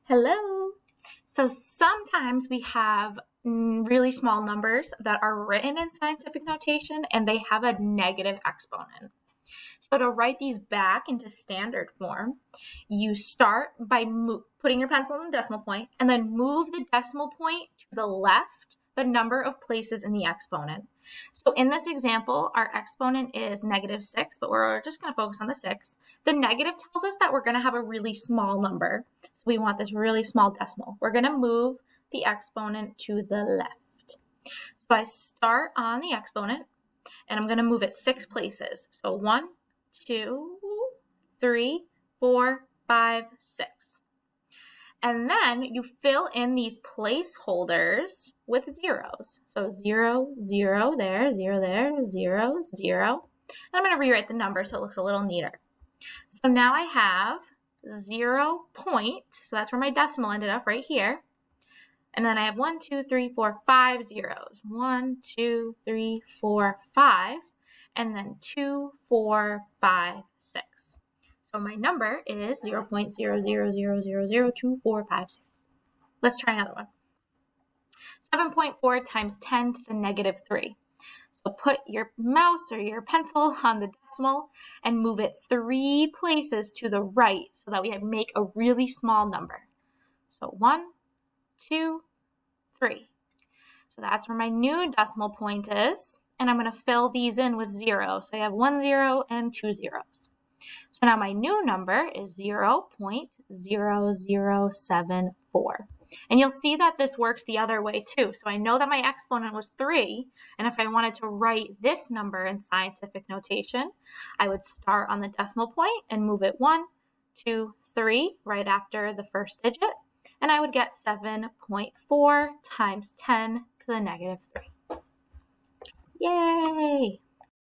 Hello. So sometimes we have really small numbers that are written in scientific notation and they have a negative exponent. So to write these back into standard form, you start by putting your pencil in the decimal point and then move the decimal point to the left the number of places in the exponent. So in this example, our exponent is -6, but we're just going to focus on the 6. The negative tells us that we're going to have a really small number. So we want this really small decimal. We're going to move the exponent to the left. So I start on the exponent and I'm going to move it 6 places. So 1, 2, 3, 4, 5, 6. And then you fill in these placeholders with zeros. So 0, 0 there, 0 there, 0, 0. And I'm going to rewrite the number so it looks a little neater. So now I have 0 point, so that's where my decimal ended up right here. And then I have 1, 2, 3, 4, 5 zeros. 1, 2, 3, 4, 5. And then 2, 4, 5, 6. So my number is 0.00002456. Let's try another one. 7.4 times 10 to the -3. So put your mouse or your pencil on the decimal and move it 3 places to the right so that we make a really small number. So 1, 2, 3. So that's where my new decimal point is. And I'm going to fill these in with 0. So I have 1 0 and 2 zeros. So now my new number is 0.0074. And you'll see that this works the other way too. So I know that my exponent was 3. And if I wanted to write this number in scientific notation, I would start on the decimal point and move it 1, 2, 3 right after the first digit. And I would get 7.4 times 10 to the -3. Yay!